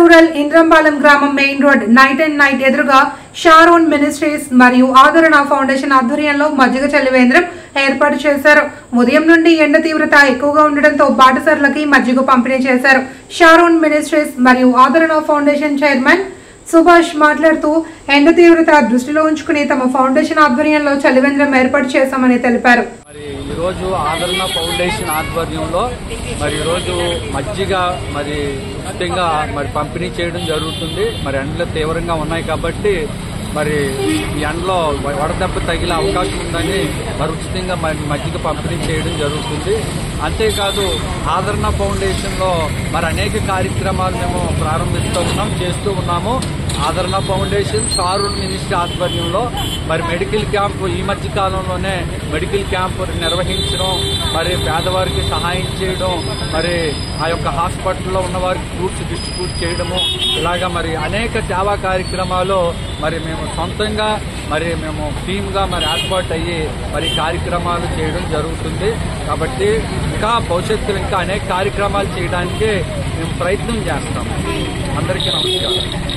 Rural ఇంద్రంపాలెం గ్రామం main road night and night ఎదురుగా Sharon ministries మరియు ఆదరణ ఫౌండేషన్ ఆధ్వర్యంలో మజ్జిగ చలివేంద్రం ఏర్పాటు చేశారు. ఉదయం నుండి ఎండ తీవ్రత ఎక్కువగా ఉండడంతో బాటసార్లకి మజ్జిగ పంపిణీ చేశారు. షారోన్ మినిస్ట్రీస్ మరియు ఆదరణ ఫౌండేషన్ చైర్మన్ సుభాష్ మాట్లాడుతూ ఎండ తీవ్రత దృష్టిలో ఉంచుకుని తమ ఫౌండేషన్ ఆధ్వర్యంలో చలివేంద్రం ఏర్పాటు చేశామని తెలిపారు. ఈ రోజు ఆదరణ ఫౌండేషన్ ఆధ్వర్యంలో ఈరోజు మజ్జిగ ఉచితంగా పంపిణీ చేయడం జరుగుతుంది. ఎండలు తీవ్రంగా ఉన్నాయి కాబట్టి ఈ ఎండలో వడదెబ్బ తగిలే అవకాశం ఉందని ఉచితంగా మజ్జిగ పంపిణీ చేయడం జరుగుతుంది. అంతేకాదు ఆదరణ ఫౌండేషన్ లో అనేక కార్యక్రమాలు మేము చేస్తూ ఉన్నాము. ఆదరణ ఫౌండేషన్ షారూన్ మినిస్ట్రీ ఆధ్వర్యంలో మెడికల్ క్యాంపు ఈ మధ్య కాలంలోనే మెడికల్ క్యాంపు నిర్వహించడం, పేదవారికి సహాయం చేయడం, ఆ యొక్క హాస్పిటల్లో ఉన్న వారికి ఫ్రూట్స్ డిస్ట్రిబ్యూట్ చేయడము, ఇలాగా అనేక సేవా కార్యక్రమాలు మేము సొంతంగా మేము టీమ్ గా ఏర్పాటు అయ్యి కార్యక్రమాలు చేయడం జరుగుతుంది. కాబట్టి ఇంకా భవిష్యత్తులో ఇంకా అనేక కార్యక్రమాలు చేయడానికి మేము ప్రయత్నం చేస్తాం. అందరికీ నమస్కారం.